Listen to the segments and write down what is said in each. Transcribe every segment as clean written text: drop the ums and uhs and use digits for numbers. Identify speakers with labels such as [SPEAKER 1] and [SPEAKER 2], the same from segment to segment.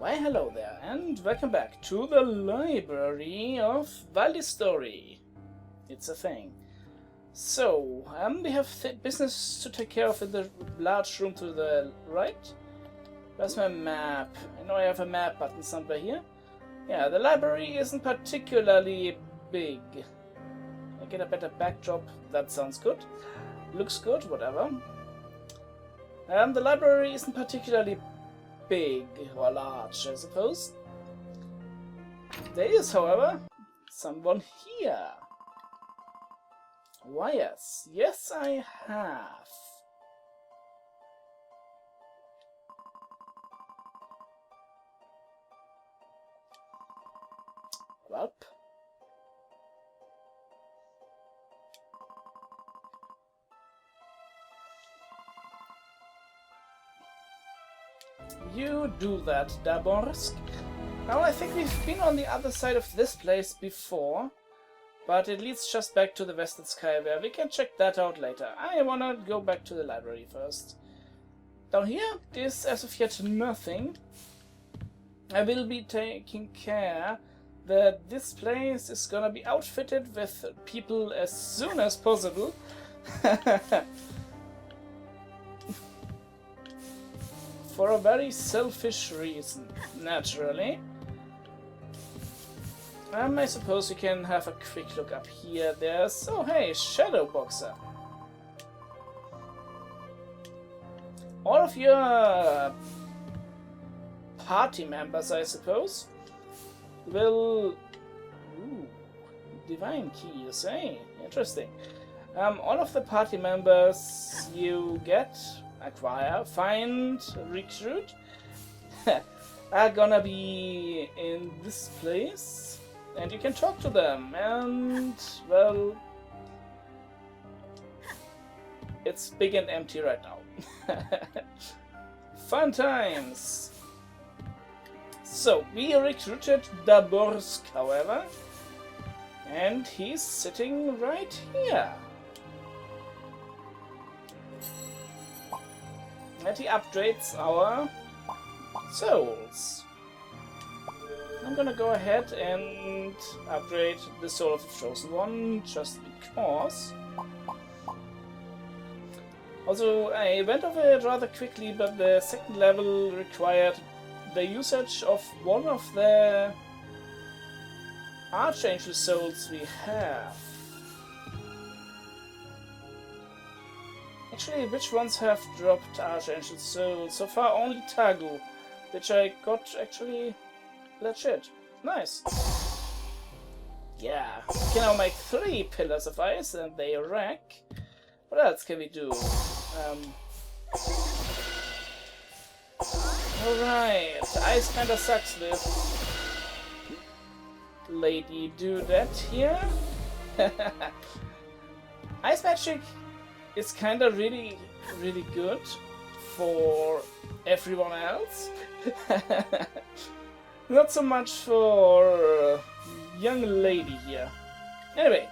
[SPEAKER 1] Why hello there, and welcome back to the library of Valdis story. It's a thing. So, we have business to take care of in the large room to the right. Where's my map? I know I have a map button somewhere here. Yeah, the library isn't particularly big. I get a better backdrop. That sounds good. Looks good, whatever. The library isn't particularly big or large, I suppose. There is, however, someone here. Why, yes. Yes, I have. Welp. You do that, Daborsk. Now I think we've been on the other side of this place before, but it leads just back to the Western Sky where we can check that out later. I wanna go back to the library first. Down here is as of yet nothing. I will be taking care that this place is gonna be outfitted with people as soon as possible. For a very selfish reason, naturally. I suppose we can have a quick look up here. There's... oh hey, Shadow Boxer. All of your party members, I suppose, will... ooh, divine keys, eh? Interesting. All of the party members you get... acquire, find, recruit are gonna be in this place, and you can talk to them, and well, it's big and empty right now. Fun times! So, we recruited Daborsk, however, and he's sitting right here. And he upgrades our souls. I'm gonna go ahead and upgrade the soul of the chosen one, just because. Also, I went over it rather quickly, but the second level required the usage of one of the Archangel souls we have. Actually, which ones have dropped Archangel Soul? So far only Tagrum, which I got actually legit. Nice. Yeah, we can now make 3 pillars of ice and they wreck. What else can we do? Alright, ice kinda sucks with Lady Dudette here. Ice magic is kinda really good for everyone else. Not so much for young lady here. Anyway,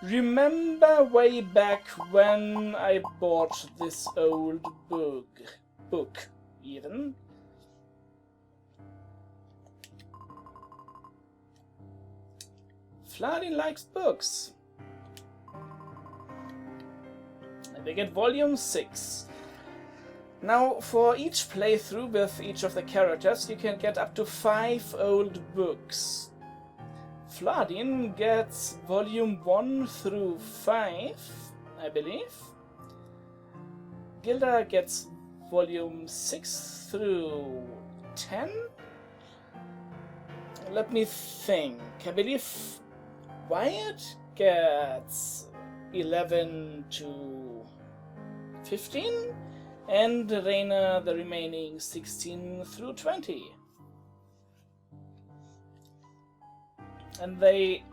[SPEAKER 1] remember way back when I bought this old book even? Vladin likes books. They get volume 6. Now, for each playthrough with each of the characters, you can get up to 5 old books. Vladin gets volume 1 through 5, I believe. Gilda gets volume 6 through 10. Let me think. I believe Wyatt gets 11 to 15, and Reina the remaining 16 through 20. And they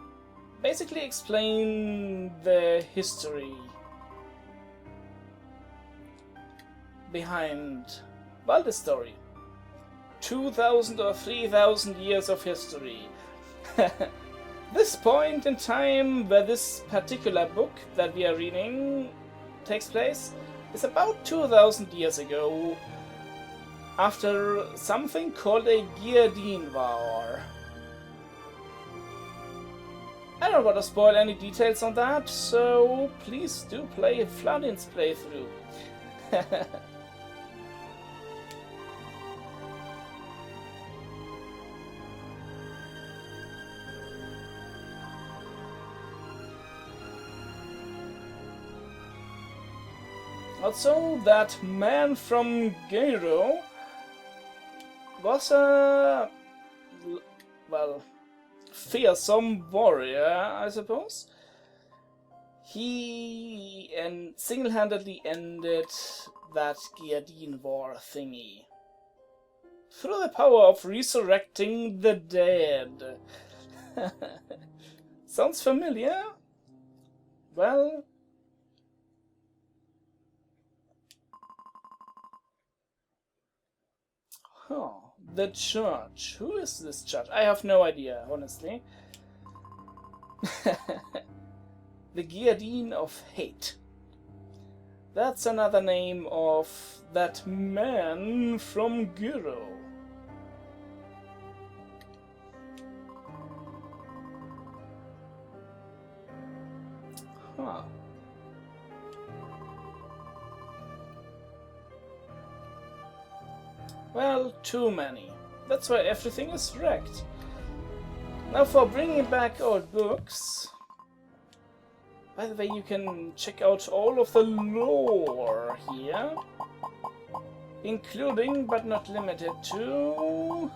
[SPEAKER 1] basically explain the history behind Valdis story. 2,000 or 3,000 years of history. This point in time where this particular book that we are reading takes place is about 2,000 years ago, after something called a Gyardine War. I don't want to spoil any details on that, so please do play Vladin's playthrough. Also, that man from Geiro was a, well, fearsome warrior, I suppose. He single-handedly ended that Gyardine War thingy through the power of resurrecting the dead. Sounds familiar? Well, the church. Who is this church? I have no idea, honestly. The Gyardine of Hate. That's another name of that man from Guro. Huh. Well, too many. That's why everything is wrecked. Now for bringing back old books. By the way, you can check out all of the lore here. Including, but not limited to,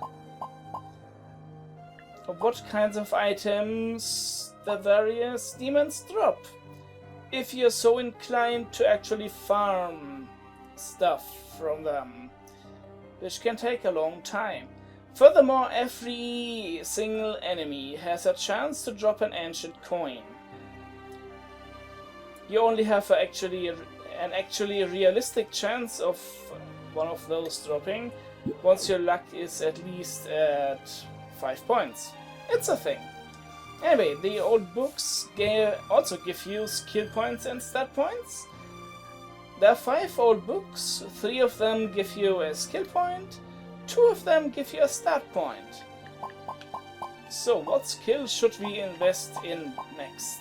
[SPEAKER 1] what kinds of items the various demons drop. If you're so inclined to actually farm stuff from them. Which can take a long time. Furthermore, every single enemy has a chance to drop an ancient coin. You only have an actually realistic chance of one of those dropping once your luck is at least at 5 points. It's a thing. Anyway, the old books also give you skill points and stat points. There are 5 old books, 3 of them give you a skill point, 2 of them give you a stat point. So what skill should we invest in next?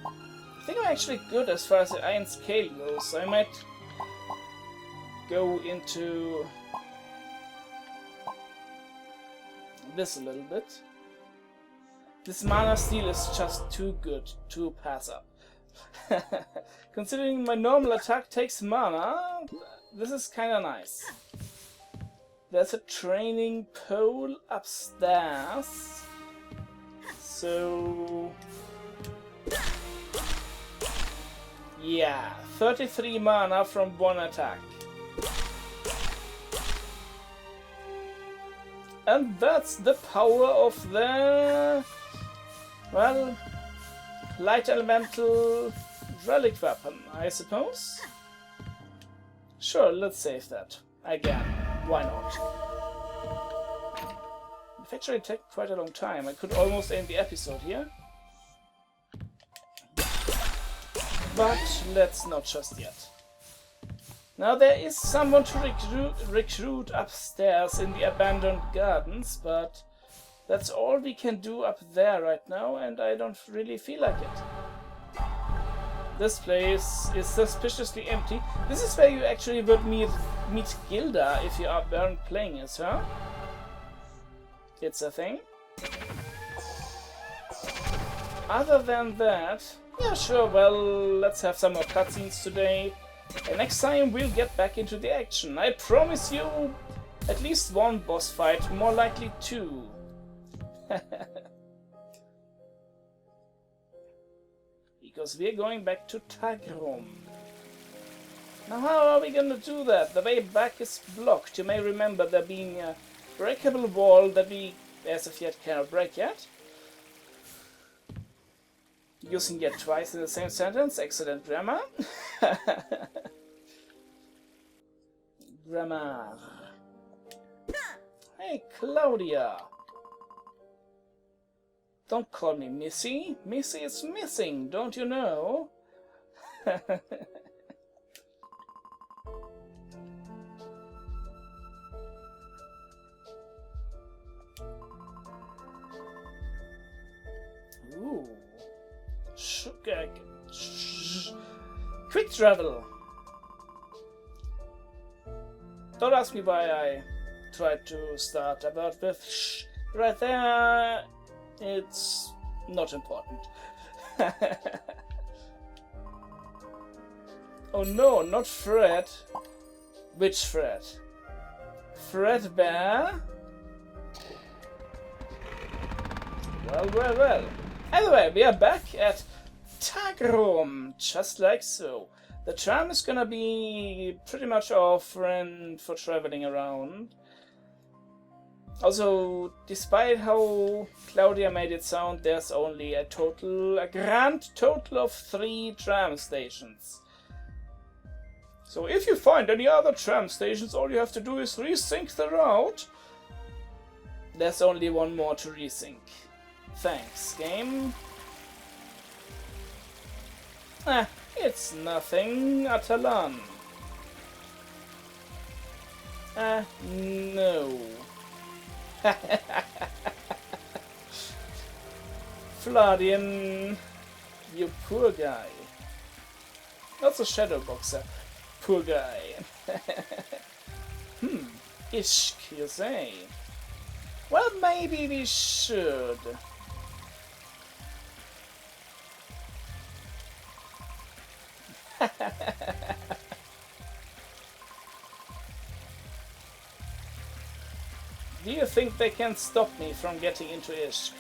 [SPEAKER 1] I think I'm actually good as far as the iron scale goes, so I might go into this a little bit. This mana steal is just too good to pass up. Considering my normal attack takes mana, this is kinda nice. There's a training pole upstairs. So... yeah, 33 mana from one attack. And that's the power of the... well, light elemental relic weapon, I suppose? Sure, let's save that. Again, why not? It actually took quite a long time. I could almost end the episode here. But let's not just yet. Now there is someone to recruit upstairs in the abandoned gardens, but that's all we can do up there right now, and I don't really feel like it. This place is suspiciously empty. This is where you actually would meet Gilda if you weren't playing as her. It's a thing. Other than that, yeah, sure, well, let's have some more cutscenes today. And next time we'll get back into the action. I promise you at least one boss fight, more likely 2. Because we're going back to Tagrum. Now how are we gonna do that? The way back is blocked. You may remember there being a breakable wall that we as of yet cannot break yet. Using yet twice in the same sentence. Excellent grammar. Grammar. Hey, Claudia. Don't call me Missy. Missy is missing, don't you know? Ooh. Quick travel. Don't ask me why I tried to start about with shh right there. It's not important. Oh no, not Fred. Which Fred? Fred Bear? Well. Anyway, we are back at Tagrum, just like so. The tram is gonna be pretty much our friend for traveling around. Also, despite how Claudia made it sound, there's only a grand total of 3 tram stations. So if you find any other tram stations, all you have to do is resync the route. There's only one more to resync. Thanks, game. It's nothing, Atalan. No. Fladian, you poor guy. That's a shadow boxer. Poor guy. Ishk, you say? Well, maybe we should. Do you think they can stop me from getting into Ishk?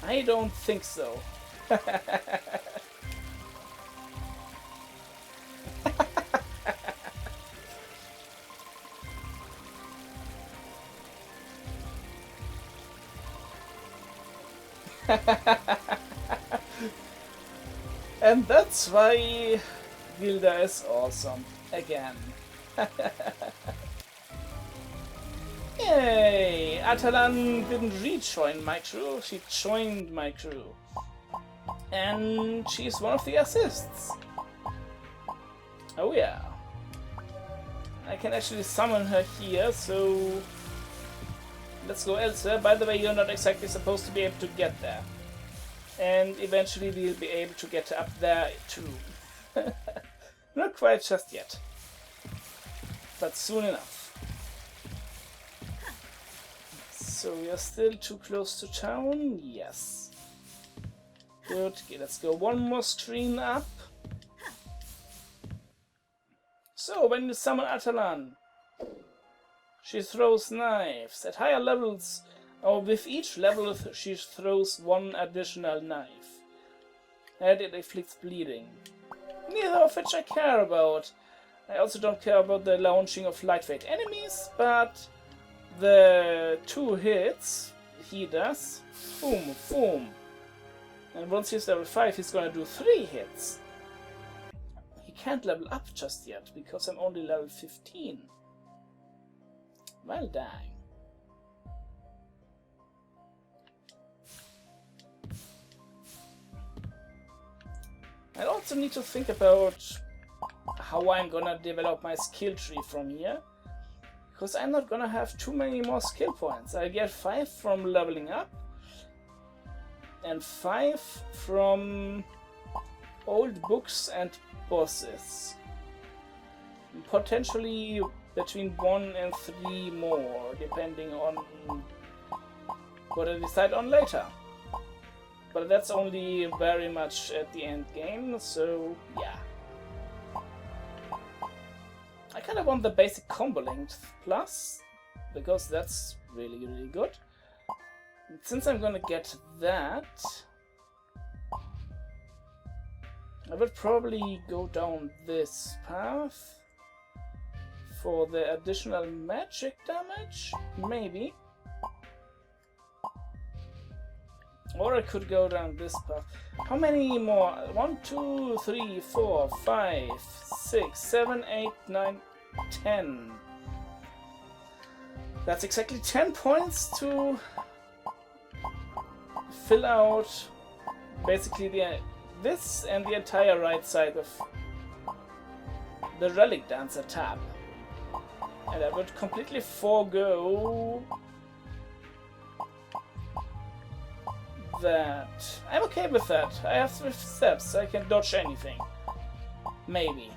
[SPEAKER 1] I don't think so. And that's why Gilda is awesome again. Yay! Atalan didn't rejoin my crew, she joined my crew. And she's one of the assists. Oh yeah. I can actually summon her here, so let's go elsewhere. By the way, you're not exactly supposed to be able to get there. And eventually we'll be able to get up there too. Not quite just yet. But soon enough. So we are still too close to town? Yes. Good. Okay, let's go one more screen up. So, when you summon Atalan, she throws knives. At higher levels, or with each level, she throws one additional knife. And it inflicts bleeding. Neither of which I care about. I also don't care about the launching of lightweight enemies, but the 2 hits he does, boom, boom. And once he's level 5, he's gonna do 3 hits. He can't level up just yet, because I'm only level 15. Well, dang. I also need to think about how I'm gonna develop my skill tree from here. Because I'm not gonna have too many more skill points. I get 5 from leveling up. And 5 from old books and bosses. Potentially between 1 and 3 more, depending on what I decide on later. But that's only very much at the end game, so yeah. I kind of want the basic combo length plus, because that's really, really good. And since I'm gonna get that, I would probably go down this path for the additional magic damage, maybe. Or I could go down this path. How many more? 1, 2, 3, 4, 5, 6, 7, 8, 9, 10. That's exactly 10 points to fill out basically this and the entire right side of the Relic Dancer tab. And I would completely forego that. I'm okay with that. I have swift steps. I can dodge anything. Maybe.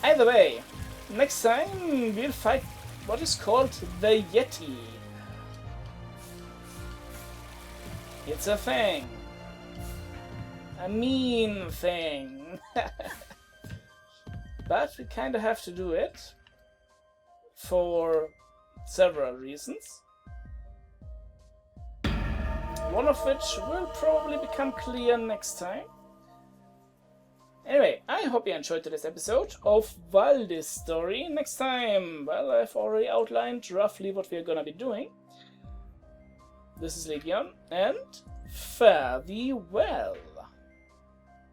[SPEAKER 1] Either way, next time we'll fight what is called the Yeti. It's a thing. A mean thing. But we kinda have to do it for several reasons. One of which will probably become clear next time. Anyway, I hope you enjoyed today's episode of Valdis' story. Next time, well, I've already outlined roughly what we're gonna be doing. This is Legion, and fare thee well.